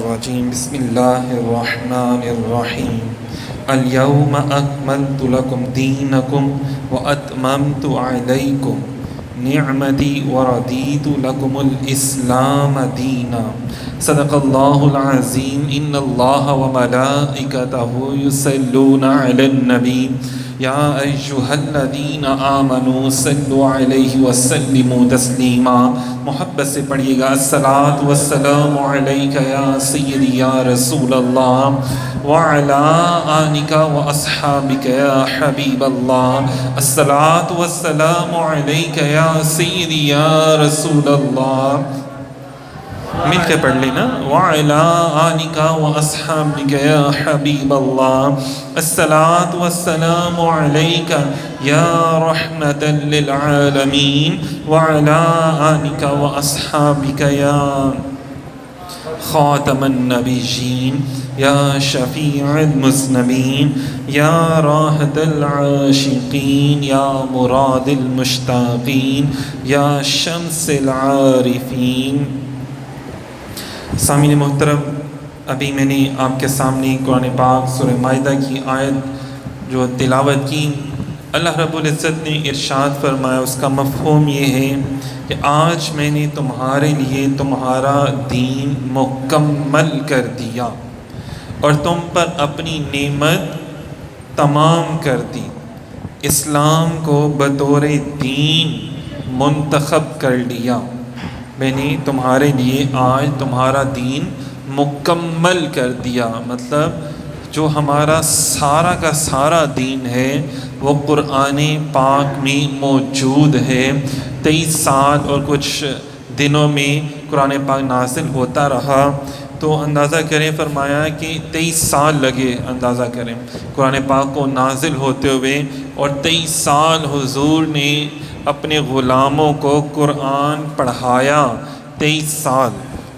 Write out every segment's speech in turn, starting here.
الرجیم بسم اللہ الرحمن الرحیم الیوم اکملت لکم دینکم واتممت علیکم نعمتی ورضیت لکم الاسلام دینا صدق اللہ العظیم ان اللہ وملائکتہ یصلون علی النبی یا ایہا الذین آمنوا صلوا علیہ وسلموا تسلیما۔ محبت سے پڑھیے گا الصلاۃ والسلام علیک یا سیدی یا رسول اللہ وعلی آلک واصحابک یا حبیب اللہ۔ الصلاۃ والسلام علیک یا سیدی یا رسول اللہ۔ مل کے پڑھ لینا وعلی آلک واصحابک یا حبیب اللہ۔ الصلاۃ والسلام علیک یا رحمۃ للعالمین وعلی آلک واصحابک یا خاتم النبیین یا شفیع المذنبین یا راحت العاشقین یا مراد المشتاقین یا شمس العارفین۔ سامعین محترم، ابھی میں نے آپ کے سامنے قرآن پاک سورہ مائدہ کی آیت جو تلاوت کی، اللہ رب العزت نے ارشاد فرمایا، اس کا مفہوم یہ ہے کہ آج میں نے تمہارے لیے تمہارا دین مکمل کر دیا اور تم پر اپنی نعمت تمام کر دی، اسلام کو بطور دین منتخب کر لیا۔ میں نے تمہارے لیے آج تمہارا دین مکمل کر دیا، مطلب جو ہمارا سارا کا سارا دین ہے وہ قرآن پاک میں موجود ہے۔ 23 سال اور کچھ دنوں میں قرآن پاک نازل ہوتا رہا، تو اندازہ کریں، فرمایا کہ 23 سال لگے، اندازہ کریں قرآن پاک کو نازل ہوتے ہوئے، اور 23 سال حضور نے اپنے غلاموں کو قرآن پڑھایا۔ 23 سال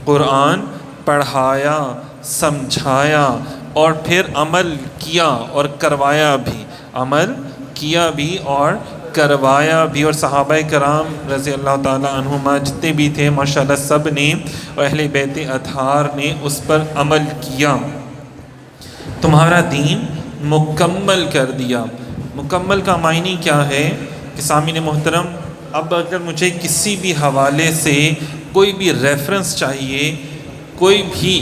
قرآن پڑھایا، سمجھایا اور پھر عمل کیا اور کروایا بھی، عمل کیا بھی اور کروایا بھی، اور صحابہ کرام رضی اللہ تعالیٰ عنہما جتنے بھی تھے ماشاءاللہ سب نے، اور اہل بیت اطہار نے اس پر عمل کیا۔ تمہارا دین مکمل کر دیا۔ مکمل کا معنی کیا ہے کہ سامعین محترم، اب اگر مجھے کسی بھی حوالے سے کوئی بھی ریفرنس چاہیے، کوئی بھی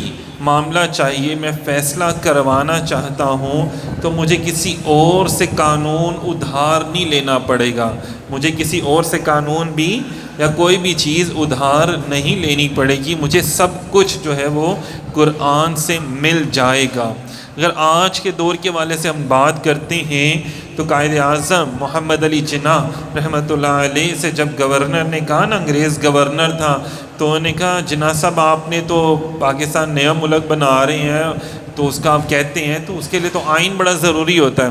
معاملہ چاہیے، میں فیصلہ کروانا چاہتا ہوں، تو مجھے کسی اور سے قانون ادھار نہیں لینا پڑے گا، مجھے کسی اور سے قانون بھی یا کوئی بھی چیز ادھار نہیں لینی پڑے گی، مجھے سب کچھ جو ہے وہ قرآن سے مل جائے گا۔ اگر آج کے دور کے والے سے ہم بات کرتے ہیں تو قائد اعظم محمد علی جناح رحمۃ اللہ علیہ سے جب گورنر نے کہا نا، انگریز گورنر تھا، تو انہوں نے کہا جناح صاحب آپ نے تو پاکستان نیا ملک بنا رہے ہیں، تو اس کا آپ کہتے ہیں تو اس کے لیے تو آئین بڑا ضروری ہوتا ہے،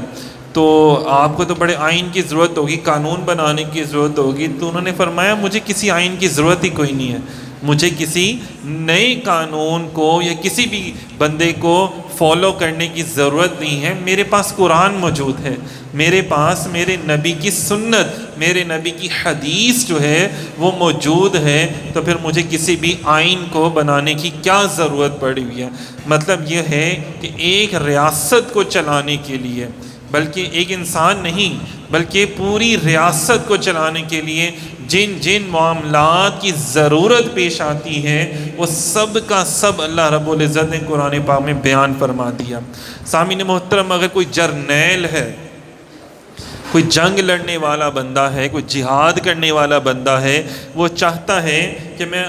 تو آپ کو تو بڑے آئین کی ضرورت ہوگی، قانون بنانے کی ضرورت ہوگی۔ تو انہوں نے فرمایا مجھے کسی آئین کی ضرورت ہی کوئی نہیں ہے، مجھے کسی نئے قانون کو یا کسی بھی بندے کو فالو کرنے کی ضرورت نہیں ہے، میرے پاس قرآن موجود ہے، میرے پاس میرے نبی کی سنت، میرے نبی کی حدیث جو ہے وہ موجود ہے، تو پھر مجھے کسی بھی آئین کو بنانے کی کیا ضرورت پڑی ہوئی ہے۔ مطلب یہ ہے کہ ایک ریاست کو چلانے کے لیے، بلکہ ایک انسان نہیں بلکہ پوری ریاست کو چلانے کے لیے جن جن معاملات کی ضرورت پیش آتی ہے وہ سب کا سب اللہ رب العزت نے قرآن پاک میں بیان فرما دیا۔ سامعین محترم، اگر کوئی جرنیل ہے، کوئی جنگ لڑنے والا بندہ ہے، کوئی جہاد کرنے والا بندہ ہے، وہ چاہتا ہے کہ میں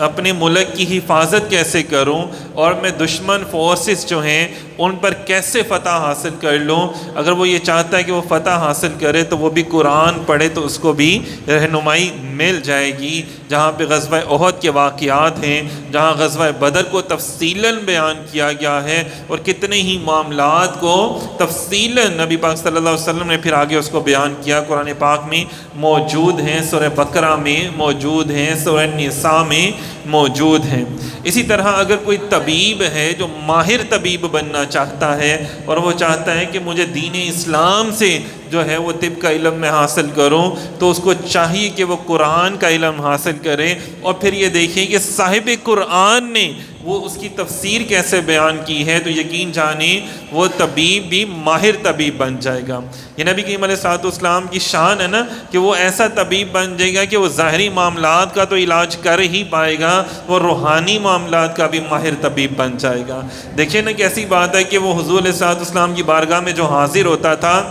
اپنے ملک کی حفاظت کیسے کروں اور میں دشمن فورسز جو ہیں ان پر کیسے فتح حاصل کر لوں، اگر وہ یہ چاہتا ہے کہ وہ فتح حاصل کرے تو وہ بھی قرآن پڑھے تو اس کو بھی رہنمائی مل جائے گی۔ جہاں پہ غزوہ احد کے واقعات ہیں، جہاں غزوہ بدر کو تفصیلاً بیان کیا گیا ہے، اور کتنے ہی معاملات کو تفصیلاً نبی پاک صلی اللہ علیہ وسلم نے پھر آگے اس کو بیان کیا، قرآن پاک میں موجود ہیں، سورہ بقرہ میں موجود ہیں، سورہ نساء میں موجود ہیں۔ اسی طرح اگر کوئی طبیب ہے جو ماہر طبیب بننا چاہتا ہے اور وہ چاہتا ہے کہ مجھے دین اسلام سے جو ہے وہ طب کا علم میں حاصل کروں، تو اس کو چاہیے کہ وہ قرآن کا علم حاصل کرے، اور پھر یہ دیکھیں کہ صاحب قرآن نے وہ اس کی تفسیر کیسے بیان کی ہے، تو یقین جانیں وہ طبیب بھی ماہر طبیب بن جائے گا۔ یہ نبی کریم علیہ الصلوۃ والسلام کی شان ہے نا کہ وہ ایسا طبیب بن جائے گا کہ وہ ظاہری معاملات کا تو علاج کر ہی پائے گا، وہ روحانی معاملات کا بھی ماہر طبیب بن جائے گا۔ دیکھیں نا کیسی بات ہے کہ وہ حضور علیہ الصلوۃ والسلام کی بارگاہ میں جو حاضر ہوتا تھا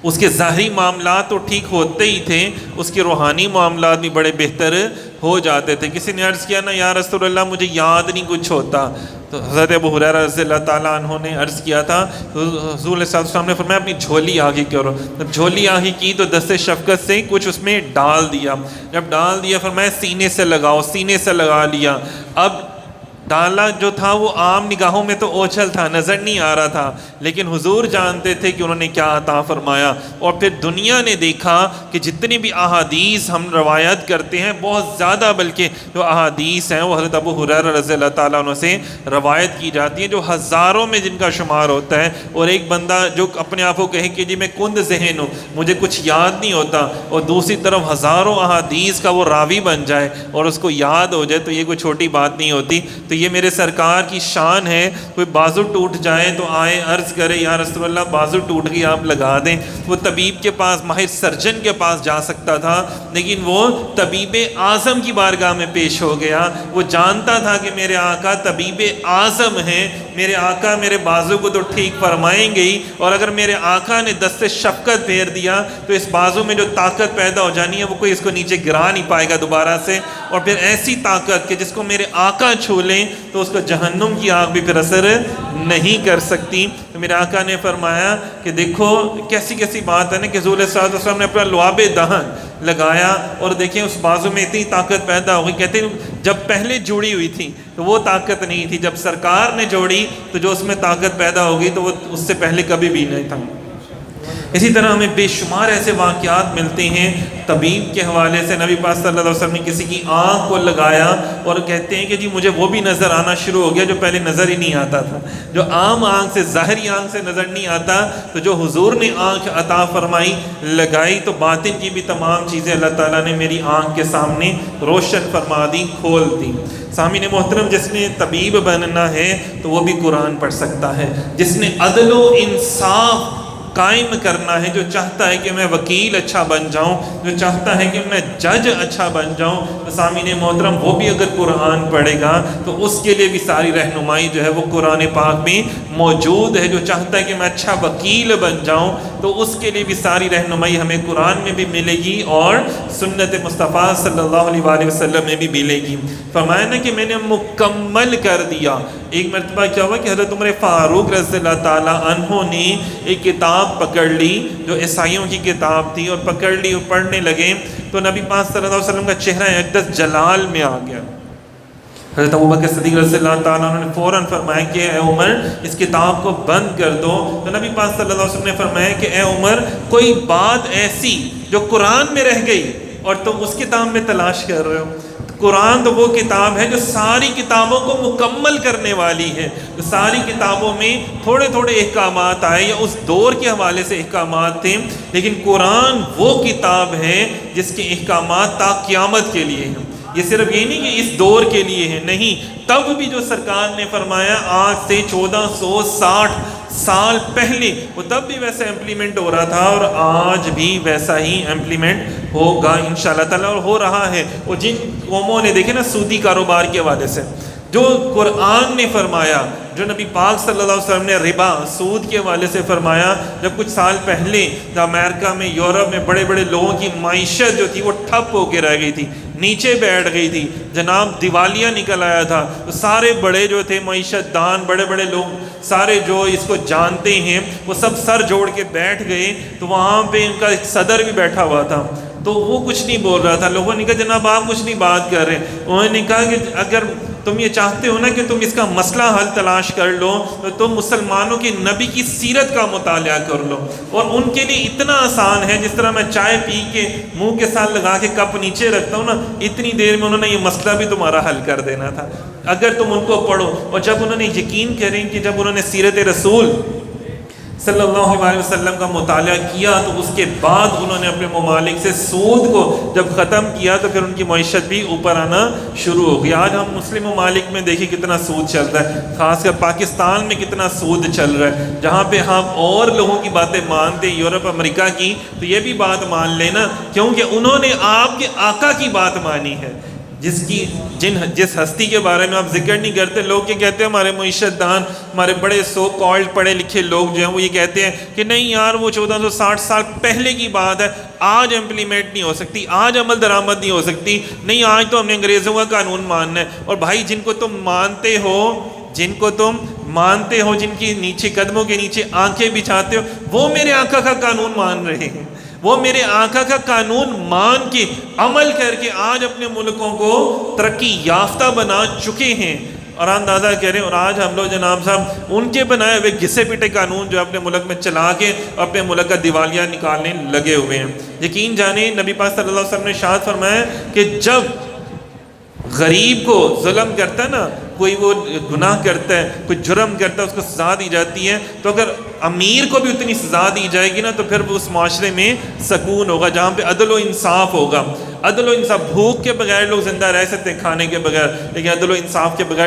اس کے ظاہری معاملات تو ٹھیک ہوتے ہی تھے، اس کے روحانی معاملات بھی بڑے بہتر ہو جاتے تھے۔ کسی نے عرض کیا نا یا رسول اللہ مجھے یاد نہیں کچھ ہوتا، تو حضرت ابو ہریرہ رضی اللہ تعالیٰ عنہ نے عرض کیا تھا، تو حضور علیہ السلام نے فرمایا اپنی جھولی آگے کرو۔ جب جھولی آگے کی تو دست شفقت سے کچھ اس میں ڈال دیا، جب ڈال دیا فرمایا سینے سے لگاؤ، سینے سے لگا لیا۔ اب ڈالا جو تھا وہ عام نگاہوں میں تو اوچھل تھا، نظر نہیں آ رہا تھا، لیکن حضور جانتے تھے کہ انہوں نے کیا عطا فرمایا۔ اور پھر دنیا نے دیکھا کہ جتنی بھی احادیث ہم روایت کرتے ہیں، بہت زیادہ بلکہ جو احادیث ہیں وہ حضرت ابو ہریرہ رضی اللہ تعالیٰ عنہ سے روایت کی جاتی ہیں، جو ہزاروں میں جن کا شمار ہوتا ہے۔ اور ایک بندہ جو اپنے آپ کو کہے کہ جی میں کند ذہن ہوں، مجھے کچھ یاد نہیں ہوتا، اور دوسری طرف ہزاروں احادیث کا وہ راوی بن جائے اور اس کو یاد ہو جائے، تو یہ کوئی چھوٹی بات نہیں ہوتی۔ تو یہ میرے سرکار کی شان ہے، کوئی بازو ٹوٹ جائے تو آئے عرض کرے یا رسول اللہ بازو ٹوٹ گئی آپ لگا دیں۔ وہ طبیب کے پاس، ماہر سرجن کے پاس جا سکتا تھا، لیکن وہ طبیب اعظم کی بارگاہ میں پیش ہو گیا۔ وہ جانتا تھا کہ میرے آقا طبیب اعظم ہیں، میرے آقا میرے بازو کو تو ٹھیک فرمائیں گے ہی، اور اگر میرے آقا نے دست شفقت پھیر دیا تو اس بازو میں جو طاقت پیدا ہو جانی ہے وہ کوئی اس کو نیچے گرا نہیں پائے گا دوبارہ سے، اور پھر ایسی طاقت کہ جس کو میرے آقا چھو لیں تو اس کو جہنم کی آگ بھی پھر اثر نہیں کر سکتی۔ تو میرے آقا نے فرمایا کہ دیکھو کیسی کیسی بات ہے نا کہ حضور صلی اللہ علیہ وسلم نے اپنا لعاب دہن لگایا اور دیکھیں اس بازو میں اتنی طاقت پیدا ہو گئی۔ کہتے ہیں جب پہلے جوڑی ہوئی تھی تو وہ طاقت نہیں تھی، جب سرکار نے جوڑی تو جو اس میں طاقت پیدا ہو گئی تو وہ اس سے پہلے کبھی بھی نہیں تھا۔ اسی طرح ہمیں بے شمار ایسے واقعات ملتے ہیں طبیب کے حوالے سے۔ نبی پاک صلی اللہ علیہ وسلم نے کسی کی آنکھ کو لگایا اور کہتے ہیں کہ جی مجھے وہ بھی نظر آنا شروع ہو گیا جو پہلے نظر ہی نہیں آتا تھا، جو عام آنکھ سے، ظاہری آنکھ سے نظر نہیں آتا، تو جو حضور نے آنکھ عطا فرمائی، لگائی، تو باطن کی بھی تمام چیزیں اللہ تعالیٰ نے میری آنکھ کے سامنے روشن فرما دی، کھول دی۔ سامعین محترم، جس نے طبیب بننا ہے تو وہ بھی قرآن پڑھ سکتا ہے۔ جس نے عدل و انصاف قائم کرنا ہے، جو چاہتا ہے کہ میں وکیل اچھا بن جاؤں، جو چاہتا ہے کہ میں جج اچھا بن جاؤں، تو سامعین محترم وہ بھی اگر قرآن پڑھے گا تو اس کے لیے بھی ساری رہنمائی جو ہے وہ قرآن پاک میں موجود ہے۔ جو چاہتا ہے کہ میں اچھا وکیل بن جاؤں تو اس کے لیے بھی ساری رہنمائی ہمیں قرآن میں بھی ملے گی اور سنت مصطفیٰ صلی اللہ علیہ وآلہ وسلم میں بھی ملے گی۔ فرمایا نا کہ میں نے مکمل کر دیا۔ ایک مرتبہ کیا ہوا کہ حضرت عمر فاروق رضی اللہ تعالیٰ عنہ نے ایک کتاب پکڑ لی جو عیسائیوں کی کتاب تھی، اور پکڑ لی اور پڑھنے لگے تو نبی پاک صلی اللہ علیہ وسلم کا چہرہ اقدس جلال میں آ گیا۔ حضرت ابوبکر صدیق رضی اللہ تعالیٰ عنہ نے فوراً فرمایا کہ اے عمر اس کتاب کو بند کر دو۔ تو نبی پاک صلی اللہ علیہ وسلم نے فرمایا کہ اے عمر کوئی بات ایسی جو قرآن میں رہ گئی اور تم اس کتاب میں تلاش کر رہے ہو؟ قرآن تو وہ کتاب ہے جو ساری کتابوں کو مکمل کرنے والی ہے۔ جو ساری کتابوں میں تھوڑے تھوڑے احکامات آئے یا اس دور کے حوالے سے احکامات تھے، لیکن قرآن وہ کتاب ہے جس کے احکامات تا قیامت کے لیے ہیں۔ یہ صرف یہ نہیں کہ اس دور کے لیے ہے، نہیں، تب بھی جو سرکار نے فرمایا آج سے 1460 سال پہلے وہ تب بھی ویسا امپلیمنٹ ہو رہا تھا، اور آج بھی ویسا ہی امپلیمنٹ ہوگا انشاءاللہ تعالیٰ، اور ہو رہا ہے۔ اور جن قوموں نے دیکھے نا سودی کاروبار کے حوالے سے جو قرآن نے فرمایا، جو نبی پاک صلی اللہ علیہ وسلم نے ربا، سود کے حوالے سے فرمایا، جب کچھ سال پہلے امریکہ میں، یورپ میں بڑے بڑے لوگوں کی معیشت جو تھی وہ ٹھپ ہو کے رہ گئی تھی، نیچے بیٹھ گئی تھی، جناب دیوالیہ نکل آیا تھا، تو سارے بڑے جو تھے معیشت دان، بڑے بڑے لوگ سارے جو اس کو جانتے ہیں وہ سب سر جوڑ کے بیٹھ گئے۔ تو وہاں پہ ان کا ایک صدر بھی بیٹھا ہوا تھا، تو وہ کچھ نہیں بول رہا تھا۔ لوگوں نے کہا جناب آپ کچھ نہیں بات کر رہے۔ انہوں نے کہا کہ اگر تم یہ چاہتے ہو نا کہ تم اس کا مسئلہ حل تلاش کر لو تو تم مسلمانوں کے نبی کی سیرت کا مطالعہ کر لو، اور ان کے لیے اتنا آسان ہے جس طرح میں چائے پی کے منہ کے ساتھ لگا کے کپ نیچے رکھتا ہوں نا، اتنی دیر میں انہوں نے یہ مسئلہ بھی تمہارا حل کر دینا تھا اگر تم ان کو پڑھو۔ اور جب انہوں نے یقین کریں کہ جب انہوں نے سیرت رسول صلی اللہ علیہ وسلم کا مطالعہ کیا تو اس کے بعد انہوں نے اپنے ممالک سے سود کو جب ختم کیا تو پھر ان کی معیشت بھی اوپر آنا شروع ہو گئی۔ آج ہم مسلم ممالک میں دیکھیں کتنا سود چل رہا ہے، خاص کر پاکستان میں کتنا سود چل رہا ہے، جہاں پہ ہم اور لوگوں کی باتیں مانتے یورپ امریکہ کی، تو یہ بھی بات مان لینا، کیونکہ انہوں نے آپ کے آقا کی بات مانی ہے، جس ہستی کے بارے میں آپ ذکر نہیں کرتے۔ لوگ کیا کہتے ہیں، ہمارے معیشت دان، ہمارے بڑے سو کالڈ پڑھے لکھے لوگ جو ہیں وہ یہ کہتے ہیں کہ نہیں یار وہ 1460 سال پہلے کی بات ہے، آج امپلیمنٹ نہیں ہو سکتی، آج عمل درآمد نہیں ہو سکتی، نہیں آج تو ہم نے انگریزوں کا قانون ماننا ہے۔ اور بھائی جن کو تم مانتے ہو، جن کی نیچے قدموں کے نیچے آنکھیں بچھاتے ہو، وہ میرے آقا کا قانون مان رہے ہیں، وہ میرے آقا کا قانون مان کے عمل کر کے آج اپنے ملکوں کو ترقی یافتہ بنا چکے ہیں۔ اور اندازہ کریں، اور آج ہم لوگ جناب صاحب ان کے بنائے ہوئے گھسے پٹے قانون جو اپنے ملک میں چلا کے اپنے ملک کا دیوالیہ نکالنے لگے ہوئے ہیں۔ یقین جانیں نبی پاک صلی اللہ علیہ وسلم نے ارشاد فرمایا کہ جب غریب کو ظلم کرتا ہے نا، کوئی وہ گناہ کرتا ہے، کوئی جرم کرتا ہے، اس کو سزا دی جاتی ہے، تو اگر امیر کو بھی اتنی سزا دی جائے گی نا تو پھر وہ اس معاشرے میں سکون ہوگا جہاں پہ عدل و انصاف ہوگا۔ عدل و انصاف، بھوک کے بغیر لوگ زندہ رہ سکتے ہیں کھانے کے بغیر، لیکن عدل و انصاف کے بغیر